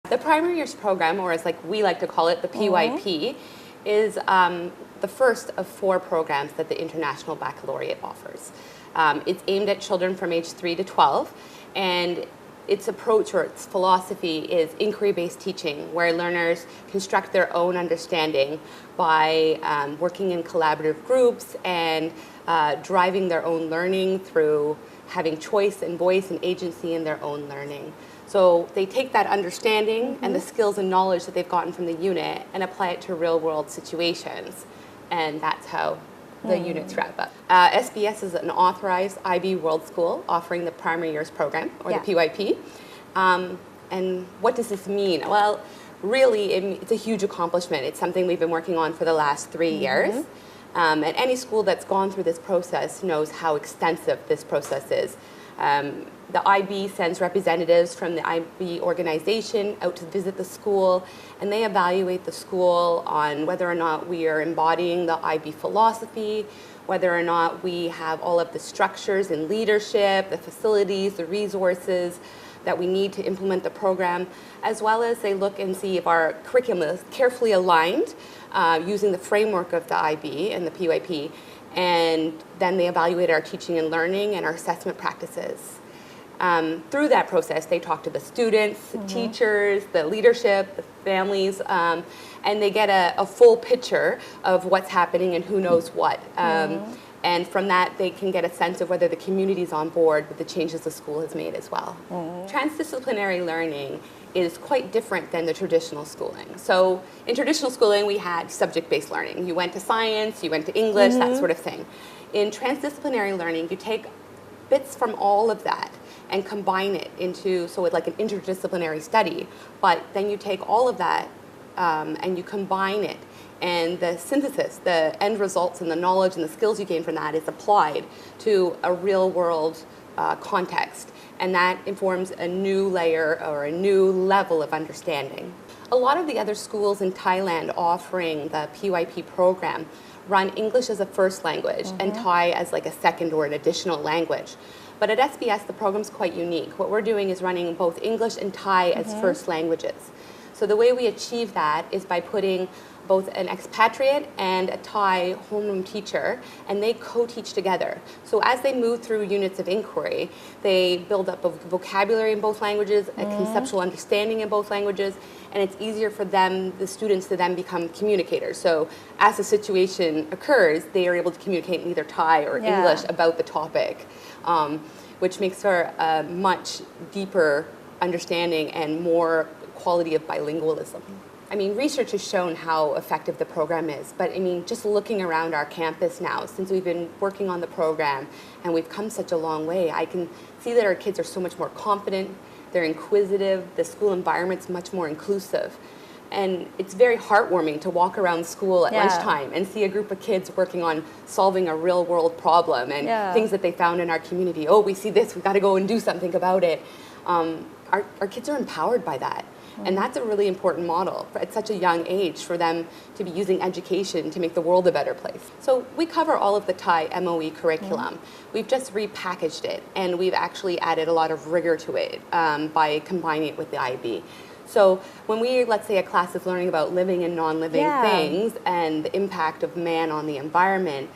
The primary years program, or as like we like to call it, the PYP, is the first of 4 programs that the International Baccalaureate offers. It's aimed at children from age 3 to 12, and its approach or its philosophy is inquiry-based teaching, where learners construct their own understanding by working in collaborative groups and driving their own learning through having choice and voice and agency in their own learning. So they take that understanding and the skills and knowledge that they've gotten from the unit and apply it to real-world situations, and that's how the units wrap up. SBS is an authorized IB World School offering the primary years program, or the PYP. And what does this mean? Well, really, it's a huge accomplishment. It's something we've been working on for the last 3 years. And any school that's gone through this process knows how extensive this process is. The IB sends representatives from the IB organization out to visit the school, and they evaluate the school on whether or not we are embodying the IB philosophy, whether or not we have all of the structures and leadership, the facilities, the resources that we need to implement the program, as well as they look and see if our curriculum is carefully aligned using the framework of the IB and the PYP, and then they evaluate our teaching and learning and our assessment practices. Through that process, they talk to the students, teachers, the leadership, the families, and they get a full picture of what's happening and who knows what. And from that, they can get a sense of whether the community is on board with the changes the school has made as well. Transdisciplinary learning is quite different than the traditional schooling. So in traditional schooling, we had subject-based learning. You went to science, you went to English, that sort of thing. In transdisciplinary learning, you take bits from all of that and combine it into, so it's like an interdisciplinary study, but then you take all of that and you combine it, and the synthesis, the end results and the knowledge and the skills you gain from that is applied to a real world context, and that informs a new layer or a new level of understanding. A lot of the other schools in Thailand offering the PYP program run English as a first language and Thai as like a second or an additional language. But at SBS, the program's quite unique. What we're doing is running both English and Thai as first languages. So the way we achieve that is by putting both an expatriate and a Thai homeroom teacher, and they co-teach together. So as they move through units of inquiry, they build up a vocabulary in both languages, a conceptual understanding in both languages, and it's easier for them, the students, to then become communicators. So as the situation occurs, they are able to communicate in either Thai or English about the topic, which makes for a much deeper understanding and more quality of bilingualism. I mean, research has shown how effective the program is, but I mean, just looking around our campus now, since we've been working on the program and we've come such a long way, I can see that our kids are so much more confident, they're inquisitive, the school environment's much more inclusive. And it's very heartwarming to walk around school at lunchtime and see a group of kids working on solving a real world problem and things that they found in our community. Oh, we see this, we've got to go and do something about it. Our kids are empowered by that. And that's a really important model at such a young age for them to be using education to make the world a better place. So we cover all of the Thai MOE curriculum. We've just repackaged it, and we've actually added a lot of rigor to it by combining it with the IB. So when we, let's say, a class is learning about living and non-living things and the impact of man on the environment,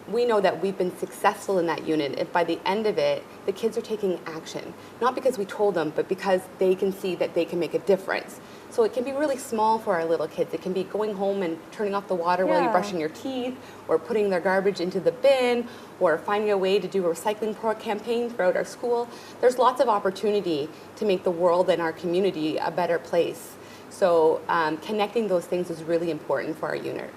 we know that we've been successful in that unit. If by the end of it, the kids are taking action, not because we told them, but because they can see that they can make a difference. So it can be really small for our little kids. It can be going home and turning off the water while you're brushing your teeth, or putting their garbage into the bin, or finding a way to do a recycling campaign throughout our school. There's lots of opportunity to make the world and our community a better place. So connecting those things is really important for our unit.